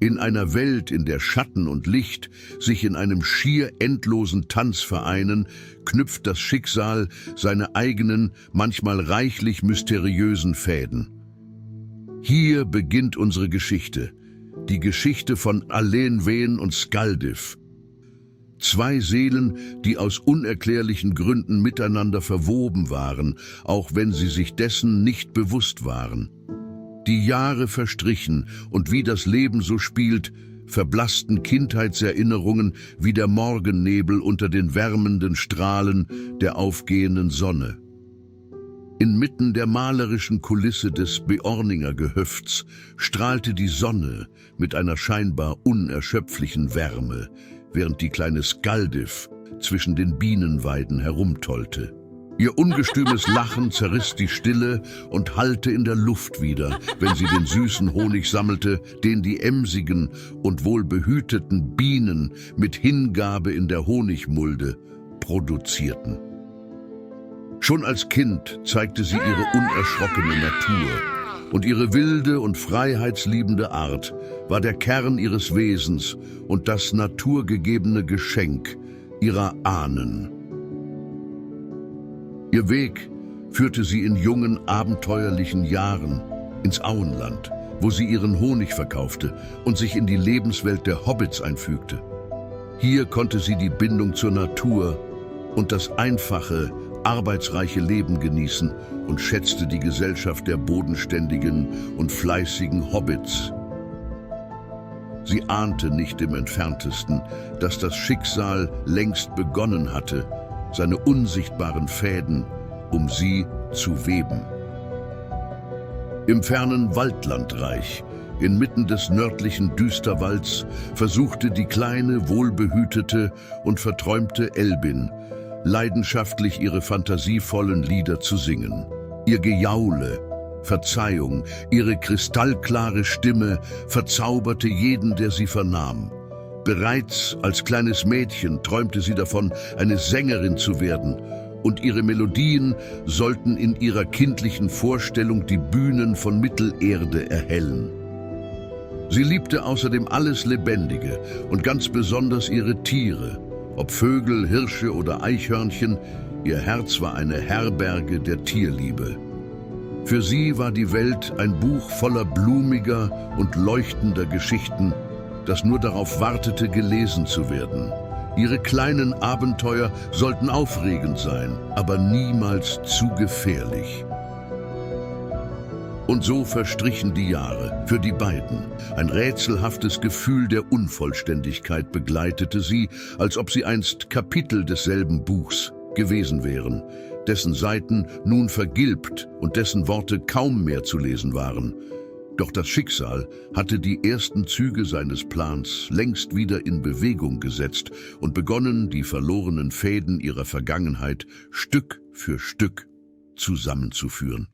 In einer Welt, in der Schatten und Licht sich in einem schier endlosen Tanz vereinen, knüpft das Schicksal seine eigenen, manchmal reichlich mysteriösen Fäden. Hier beginnt unsere Geschichte, die Geschichte von Alenwen und Skaldiv. Zwei Seelen, die aus unerklärlichen Gründen miteinander verwoben waren, auch wenn sie sich dessen nicht bewusst waren. Die Jahre verstrichen, und wie das Leben so spielt, verblassten Kindheitserinnerungen wie der Morgennebel unter den wärmenden Strahlen der aufgehenden Sonne. Inmitten der malerischen Kulisse des Beorninger Gehöfts strahlte die Sonne mit einer scheinbar unerschöpflichen Wärme, während die kleine Skaldiv zwischen den Bienenweiden herumtollte. Ihr ungestümes Lachen zerriss die Stille und hallte in der Luft wieder, wenn sie den süßen Honig sammelte, den die emsigen und wohlbehüteten Bienen mit Hingabe in der Honigmulde produzierten. Schon als Kind zeigte sie ihre unerschrockene Natur, und ihre wilde und freiheitsliebende Art war der Kern ihres Wesens und das naturgegebene Geschenk ihrer Ahnen. Ihr Weg führte sie in jungen, abenteuerlichen Jahren ins Auenland, wo sie ihren Honig verkaufte und sich in die Lebenswelt der Hobbits einfügte. Hier konnte sie die Bindung zur Natur und das einfache, arbeitsreiche Leben genießen und schätzte die Gesellschaft der bodenständigen und fleißigen Hobbits. Sie ahnte nicht im Entferntesten, dass das Schicksal längst begonnen hatte, seine unsichtbaren Fäden um sie zu weben. Im fernen Waldlandreich, inmitten des nördlichen Düsterwalds, versuchte die kleine, wohlbehütete und verträumte Elbin leidenschaftlich ihre fantasievollen Lieder zu singen. Ihr Gejaule, Verzeihung, ihre kristallklare Stimme verzauberte jeden, der sie vernahm. Bereits als kleines Mädchen träumte sie davon, eine Sängerin zu werden, und ihre Melodien sollten in ihrer kindlichen Vorstellung die Bühnen von Mittelerde erhellen. Sie liebte außerdem alles Lebendige und ganz besonders ihre Tiere, ob Vögel, Hirsche oder Eichhörnchen. Ihr Herz war eine Herberge der Tierliebe. Für sie war die Welt ein Buch voller blumiger und leuchtender Geschichten, das nur darauf wartete, gelesen zu werden. Ihre kleinen Abenteuer sollten aufregend sein, aber niemals zu gefährlich. Und so verstrichen die Jahre für die beiden. Ein rätselhaftes Gefühl der Unvollständigkeit begleitete sie, als ob sie einst Kapitel desselben Buchs gewesen wären, dessen Seiten nun vergilbt und dessen Worte kaum mehr zu lesen waren. Doch das Schicksal hatte die ersten Züge seines Plans längst wieder in Bewegung gesetzt und begonnen, die verlorenen Fäden ihrer Vergangenheit Stück für Stück zusammenzuführen.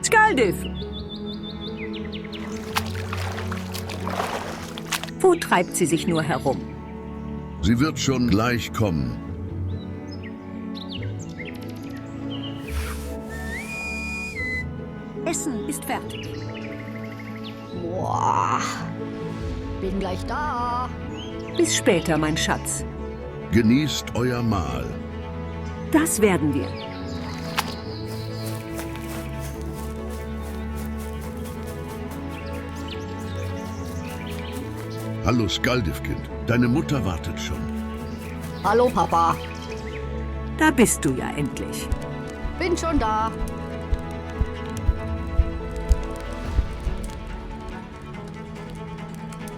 Skaldiv! Wo treibt sie sich nur herum? Sie wird schon gleich kommen. Essen ist fertig. Boah. Bin gleich da. Bis später, mein Schatz. Genießt euer Mahl. Das werden wir. Hallo Skaldif-Kind, deine Mutter wartet schon. Hallo, Papa. Da bist du ja endlich. Bin schon da.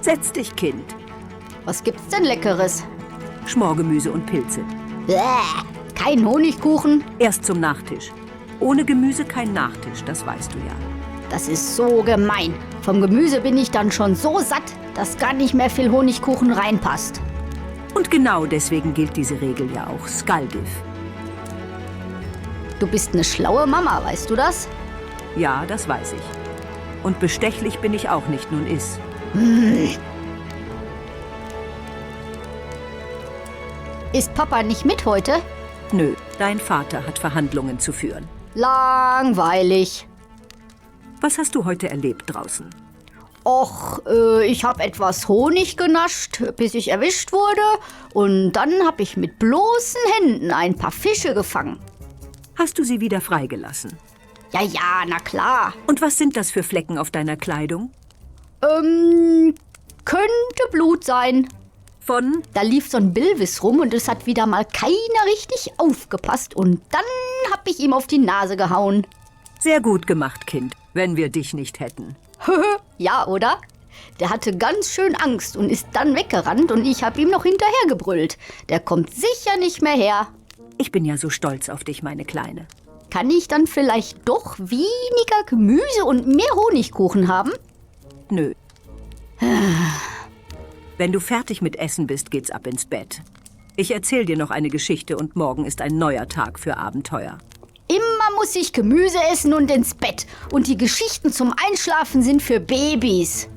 Setz dich, Kind. Was gibt's denn Leckeres? Schmorgemüse und Pilze. Bäh, kein Honigkuchen? Erst zum Nachtisch. Ohne Gemüse kein Nachtisch, das weißt du ja. Das ist so gemein. Vom Gemüse bin ich dann schon so satt, dass gar nicht mehr viel Honigkuchen reinpasst. Und genau deswegen gilt diese Regel ja auch, Skaldif. Du bist eine schlaue Mama, weißt du das? Ja, das weiß ich. Und bestechlich bin ich auch nicht, nun iss. Ist Papa nicht mit heute? Nö, dein Vater hat Verhandlungen zu führen. Langweilig. Was hast du heute erlebt draußen? Och, ich habe etwas Honig genascht, bis ich erwischt wurde. Und dann habe ich mit bloßen Händen ein paar Fische gefangen. Hast du sie wieder freigelassen? Ja, ja, na klar. Und was sind das für Flecken auf deiner Kleidung? Könnte Blut sein. Von? Da lief so ein Bilvis rum und es hat wieder mal keiner richtig aufgepasst. Und dann hab ich ihm auf die Nase gehauen. Sehr gut gemacht, Kind, wenn wir dich nicht hätten. Ja, oder? Der hatte ganz schön Angst und ist dann weggerannt und ich hab ihm noch hinterhergebrüllt. Der kommt sicher nicht mehr her. Ich bin ja so stolz auf dich, meine Kleine. Kann ich dann vielleicht doch weniger Gemüse und mehr Honigkuchen haben? Nö. Wenn du fertig mit Essen bist, geht's ab ins Bett. Ich erzähl dir noch eine Geschichte und morgen ist ein neuer Tag für Abenteuer. Immer muss ich Gemüse essen und ins Bett. Und die Geschichten zum Einschlafen sind für Babys.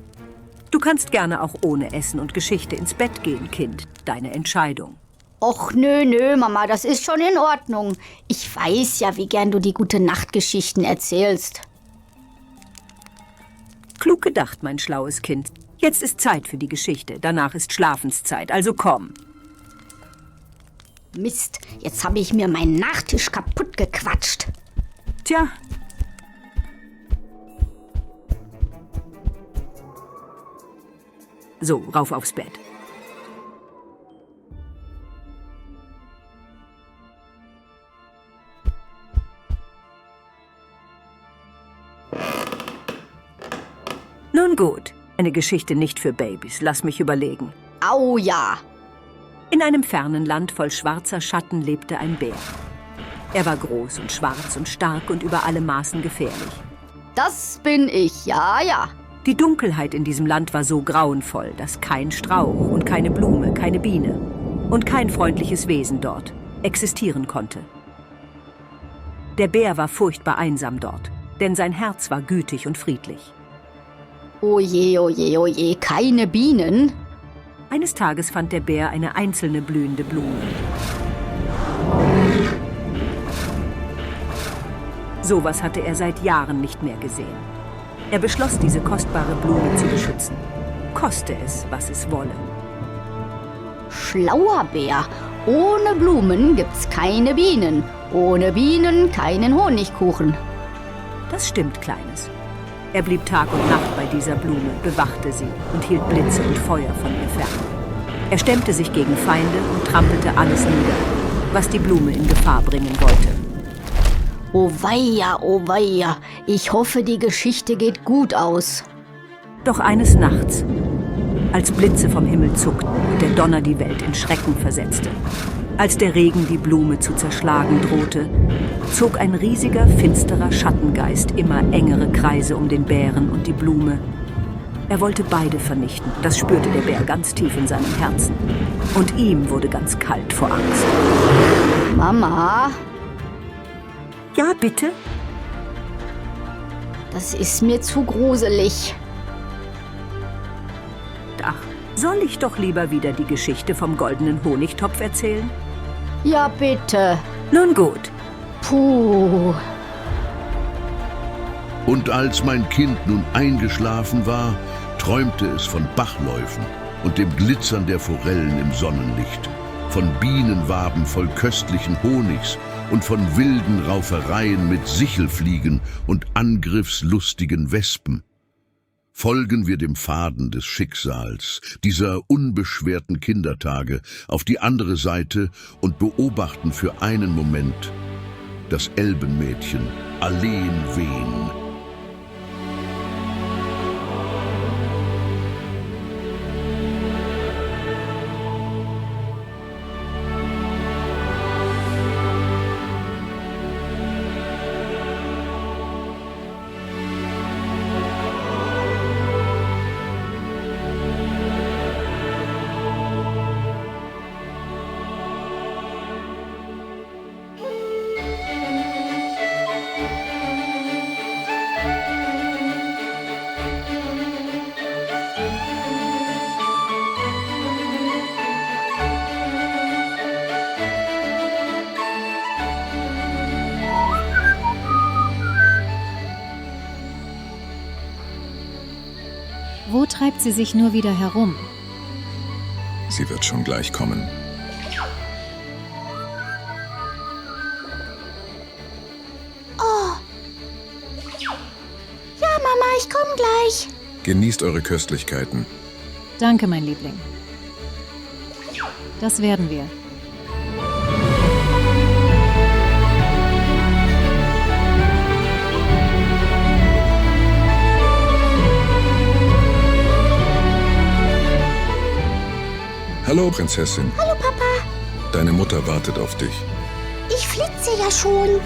Du kannst gerne auch ohne Essen und Geschichte ins Bett gehen, Kind. Deine Entscheidung. Och, nö, Mama, das ist schon in Ordnung. Ich weiß ja, wie gern du die Gute-Nacht-Geschichten erzählst. Klug gedacht, mein schlaues Kind. Jetzt ist Zeit für die Geschichte. Danach ist Schlafenszeit. Also komm. Mist, jetzt habe ich mir meinen Nachtisch kaputt gequatscht. Tja. So, rauf aufs Bett. Nun gut, eine Geschichte nicht für Babys. Lass mich überlegen. Au ja. In einem fernen Land voll schwarzer Schatten lebte ein Bär. Er war groß und schwarz und stark und über alle Maßen gefährlich. Das bin ich, ja, ja. Die Dunkelheit in diesem Land war so grauenvoll, dass kein Strauch und keine Blume, keine Biene und kein freundliches Wesen dort existieren konnte. Der Bär war furchtbar einsam dort, denn sein Herz war gütig und friedlich. Oje, keine Bienen? Eines Tages fand der Bär eine einzelne blühende Blume. Sowas hatte er seit Jahren nicht mehr gesehen. Er beschloss, diese kostbare Blume zu beschützen. Koste es, was es wolle. Schlauer Bär. Ohne Blumen gibt's keine Bienen. Ohne Bienen keinen Honigkuchen. Das stimmt, Kleines. Er blieb Tag und Nacht bei dieser Blume, bewachte sie und hielt Blitze und Feuer von ihr fern. Er stemmte sich gegen Feinde und trampelte alles nieder, was die Blume in Gefahr bringen wollte. Oh weia, ich hoffe, die Geschichte geht gut aus. Doch eines Nachts, als Blitze vom Himmel zuckten und der Donner die Welt in Schrecken versetzte, als der Regen die Blume zu zerschlagen drohte, zog ein riesiger, finsterer Schattengeist immer engere Kreise um den Bären und die Blume. Er wollte beide vernichten, das spürte der Bär ganz tief in seinem Herzen. Und ihm wurde ganz kalt vor Angst. Mama, Ja, bitte? das ist mir zu gruselig. Ach, soll ich doch lieber wieder die Geschichte vom goldenen Honigtopf erzählen? Ja, bitte. Nun gut. Puh. Und als mein Kind nun eingeschlafen war, träumte es von Bachläufen und dem Glitzern der Forellen im Sonnenlicht, von Bienenwaben voll köstlichen Honigs und von wilden Raufereien mit Sichelfliegen und angriffslustigen Wespen. Folgen wir dem Faden des Schicksals, dieser unbeschwerten Kindertage, auf die andere Seite und beobachten für einen Moment das Elbenmädchen Alleen wehen. Wo treibt sie sich nur wieder herum? Sie wird schon gleich kommen. Ja, Mama, ich komme gleich. Genießt eure Köstlichkeiten. Danke, mein Liebling. Das werden wir. Hallo, Prinzessin. Hallo, Papa. Deine Mutter wartet auf dich. Ich flitze ja schon.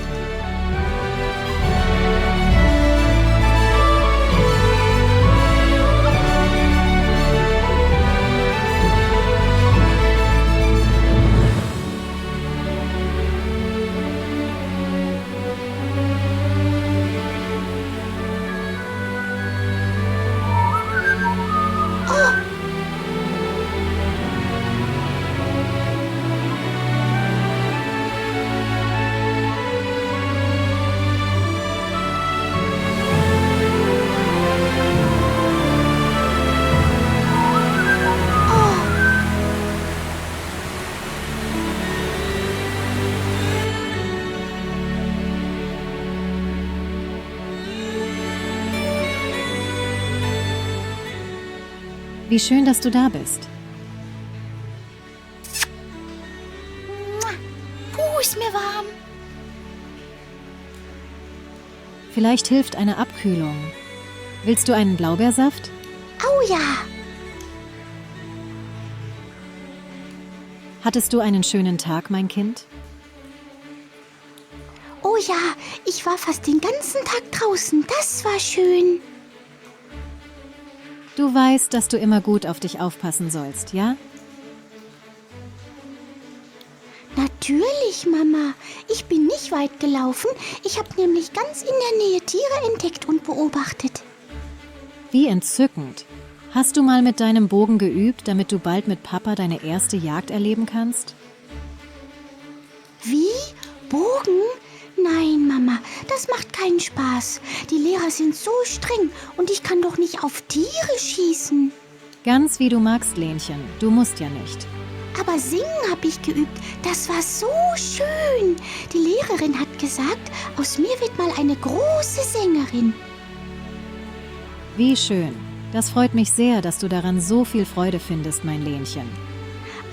Wie schön, dass du da bist. Ist mir warm. Vielleicht hilft eine Abkühlung. Willst du einen Blaubeersaft? Oh ja. Hattest du einen schönen Tag, mein Kind? Oh ja, ich war fast den ganzen Tag draußen. Das war schön. Du weißt, dass du immer gut auf dich aufpassen sollst, ja? Natürlich, Mama. Ich bin nicht weit gelaufen. Ich habe nämlich ganz in der Nähe Tiere entdeckt und beobachtet. Wie entzückend. Hast du mal mit deinem Bogen geübt, damit du bald mit Papa deine erste Jagd erleben kannst? Wie? Bogen? Nein, Mama, das macht keinen Spaß. Die Lehrer sind so streng und ich kann doch nicht auf Tiere schießen. Ganz wie du magst, Lenchen. Du musst ja nicht. Aber singen habe ich geübt. Das war so schön. Die Lehrerin hat gesagt, aus mir wird mal eine große Sängerin. Wie schön. Das freut mich sehr, dass du daran so viel Freude findest, mein Lenchen.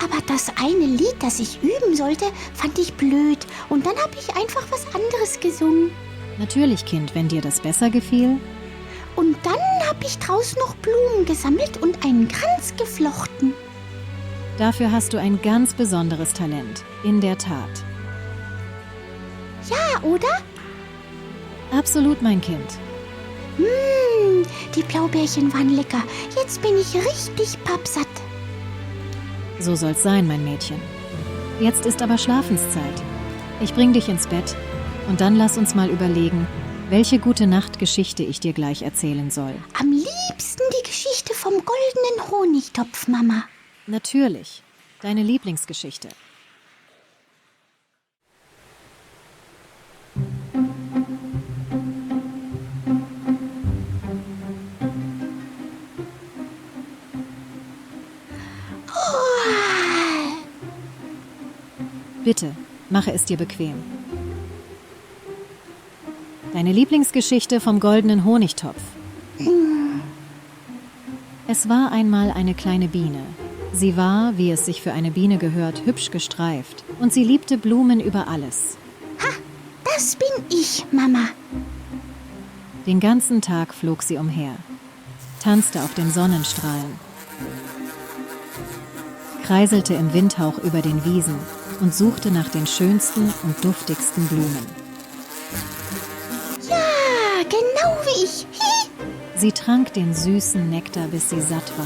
Aber das eine Lied, das ich üben sollte, fand ich blöd. Und dann habe ich einfach was anderes gesungen. Natürlich, Kind, wenn dir das besser gefiel. Und dann habe ich draußen noch Blumen gesammelt und einen Kranz geflochten. Dafür hast du ein ganz besonderes Talent. In der Tat. Ja, oder? Absolut, mein Kind. Die Blaubeerchen waren lecker. Jetzt bin ich richtig pappsatt. So soll's sein, mein Mädchen. Jetzt ist aber Schlafenszeit. Ich bring dich ins Bett und dann lass uns mal überlegen, welche Gute-Nacht-Geschichte ich dir gleich erzählen soll. Am liebsten die Geschichte vom goldenen Honigtopf, Mama. Natürlich, deine Lieblingsgeschichte. Bitte, mache es dir bequem. Deine Lieblingsgeschichte vom goldenen Honigtopf. Es war einmal eine kleine Biene. Sie war, wie es sich für eine Biene gehört, hübsch gestreift. Und sie liebte Blumen über alles. Das bin ich, Mama. Den ganzen Tag flog sie umher, tanzte auf den Sonnenstrahlen, kreiselte im Windhauch über den Wiesen und suchte nach den schönsten und duftigsten Blumen. Ja, genau wie ich. Sie trank den süßen Nektar, bis sie satt war.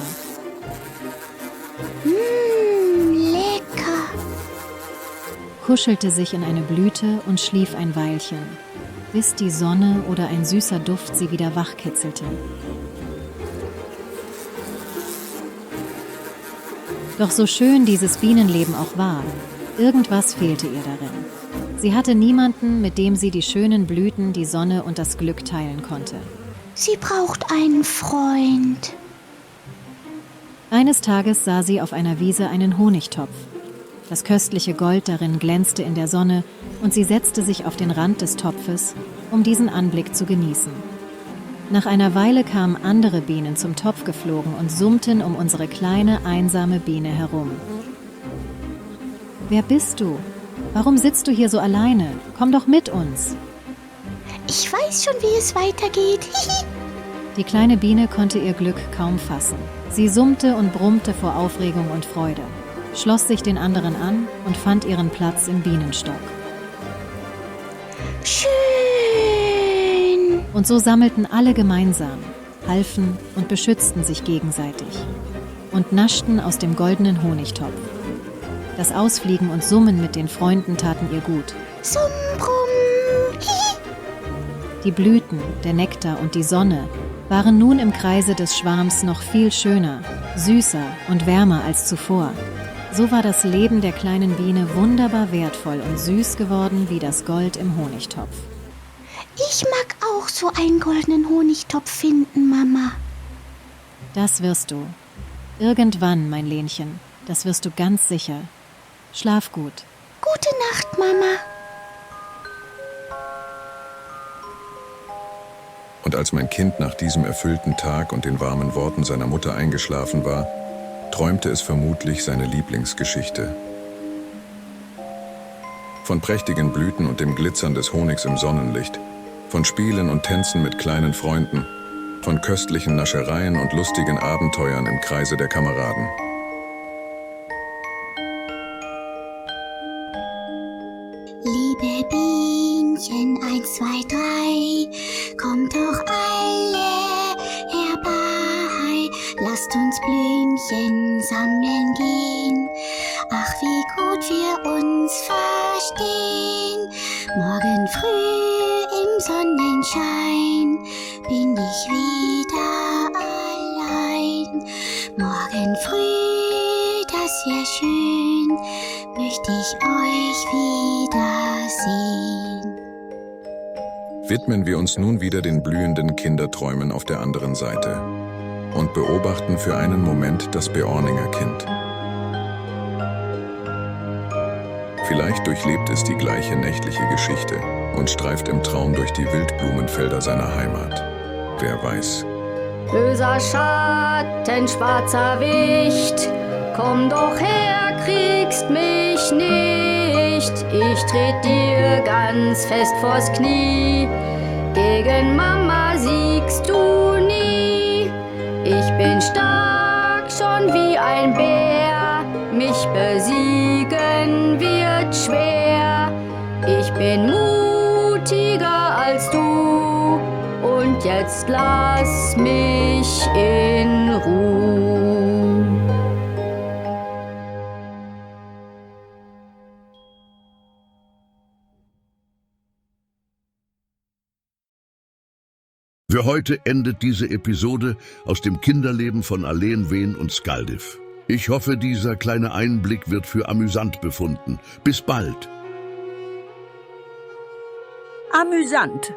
Lecker. Kuschelte sich in eine Blüte und schlief ein Weilchen, bis die Sonne oder ein süßer Duft sie wieder wachkitzelte. Doch so schön dieses Bienenleben auch war, irgendwas fehlte ihr darin. Sie hatte niemanden, mit dem sie die schönen Blüten, die Sonne und das Glück teilen konnte. Sie braucht einen Freund. Eines Tages sah sie auf einer Wiese einen Honigtopf. Das köstliche Gold darin glänzte in der Sonne und sie setzte sich auf den Rand des Topfes, um diesen Anblick zu genießen. Nach einer Weile kamen andere Bienen zum Topf geflogen und summten um unsere kleine, einsame Biene herum. »Wer bist du? Warum sitzt du hier so alleine? Komm doch mit uns!« Ich weiß schon, wie es weitergeht. Die kleine Biene konnte ihr Glück kaum fassen. Sie summte und brummte vor Aufregung und Freude, schloss sich den anderen an und fand ihren Platz im Bienenstock. Schön. Und so sammelten alle gemeinsam, halfen und beschützten sich gegenseitig und naschten aus dem goldenen Honigtopf. Das Ausfliegen und Summen mit den Freunden taten ihr gut. Summ, brumm. Die Blüten, der Nektar und die Sonne waren nun im Kreise des Schwarms noch viel schöner, süßer und wärmer als zuvor. So war das Leben der kleinen Biene wunderbar wertvoll und süß geworden wie das Gold im Honigtopf. Ich mag auch so einen goldenen Honigtopf finden, Mama. Das wirst du. Irgendwann, mein Lenchen. Das wirst du ganz sicher. Schlaf gut. Gute Nacht, Mama. Und als mein Kind nach diesem erfüllten Tag und den warmen Worten seiner Mutter eingeschlafen war, träumte es vermutlich seine Lieblingsgeschichte. Von prächtigen Blüten und dem Glitzern des Honigs im Sonnenlicht, von Spielen und Tänzen mit kleinen Freunden, von köstlichen Naschereien und lustigen Abenteuern im Kreise der Kameraden. Liebe Bienchen, 1, 2, 3, kommt doch alle herbei. Lasst uns Blümchen sammeln gehen. Ach, wie gut wir uns verstehen. Morgen früh im Sonnenschein bin ich wieder allein. Morgen früh, das wär schön, möchte ich euch wiedersehen. Widmen wir uns nun wieder den blühenden Kinderträumen auf der anderen Seite und beobachten für einen Moment das Beorninger Kind. Vielleicht durchlebt es die gleiche nächtliche Geschichte und streift im Traum durch die Wildblumenfelder seiner Heimat. Wer weiß. Böser Schatten, schwarzer Wicht, komm doch her, kriegst mich nicht. Ich tret dir ganz fest vors Knie, gegen Mama siegst du nie. Ich bin stark, schon wie ein Bär, mich besiegen wird schwer. Ich bin mutiger als du und jetzt lass mich in Ruhe. Für heute endet diese Episode aus dem Kinderleben von Aleen Ween und Skaldiv. Ich hoffe, dieser kleine Einblick wird für amüsant befunden. Bis bald. Amüsant.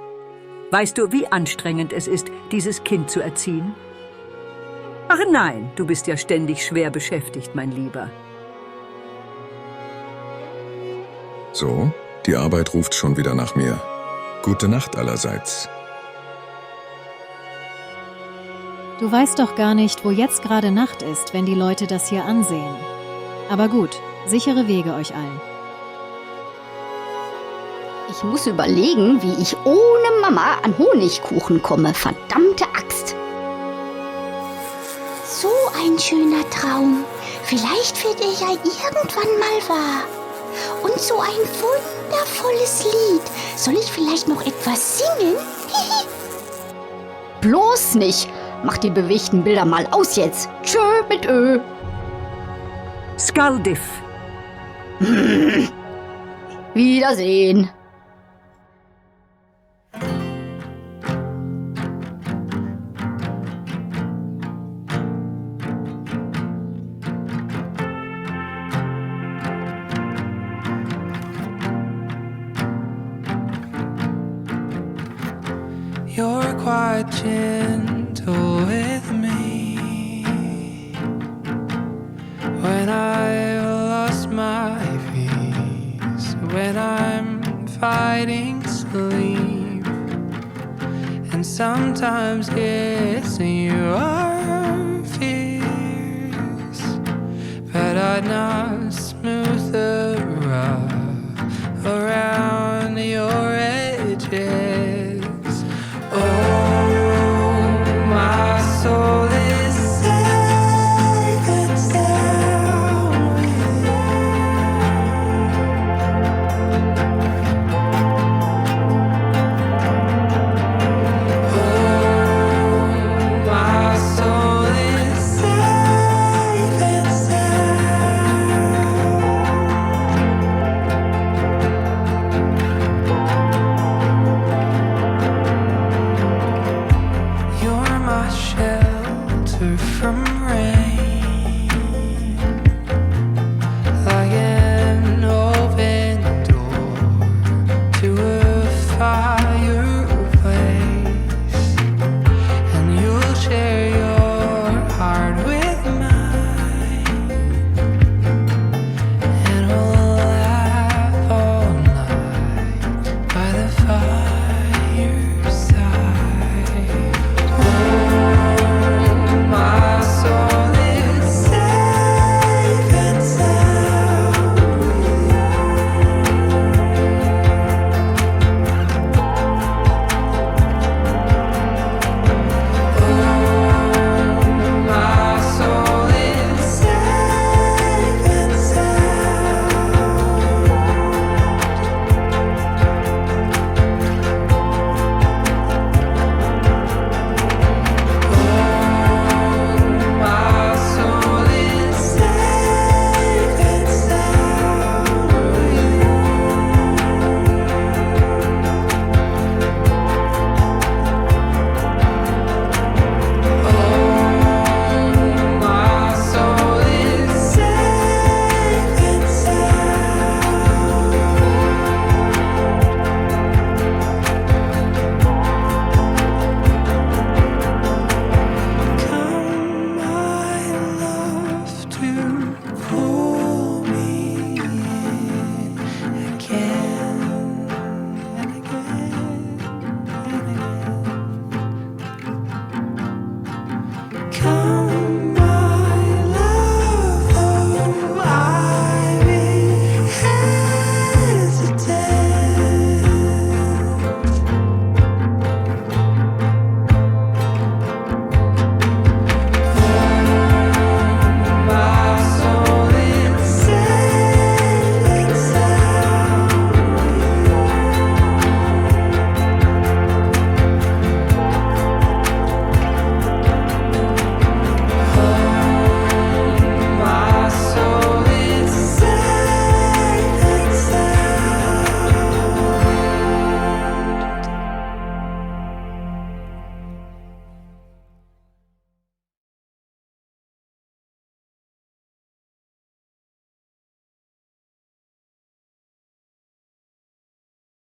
Weißt du, wie anstrengend es ist, dieses Kind zu erziehen? Ach nein, du bist ja ständig schwer beschäftigt, mein Lieber. So, die Arbeit ruft schon wieder nach mir. Gute Nacht allerseits. Du weißt doch gar nicht, wo jetzt gerade Nacht ist, wenn die Leute das hier ansehen. Aber gut, sichere Wege euch allen. Ich muss überlegen, wie ich ohne Mama an Honigkuchen komme. Verdammte Axt. So ein schöner Traum. Vielleicht wird er ja irgendwann mal wahr. Und so ein wundervolles Lied. Soll ich vielleicht noch etwas singen? Bloß nicht. Mach die bewegten Bilder mal aus jetzt. Tschö mit Ö. Skaldiff. Wiedersehen. You're quite gentle with me when I've lost my peace, when I'm fighting sleep, and sometimes guessing you are fierce, but I'd not smooth the ride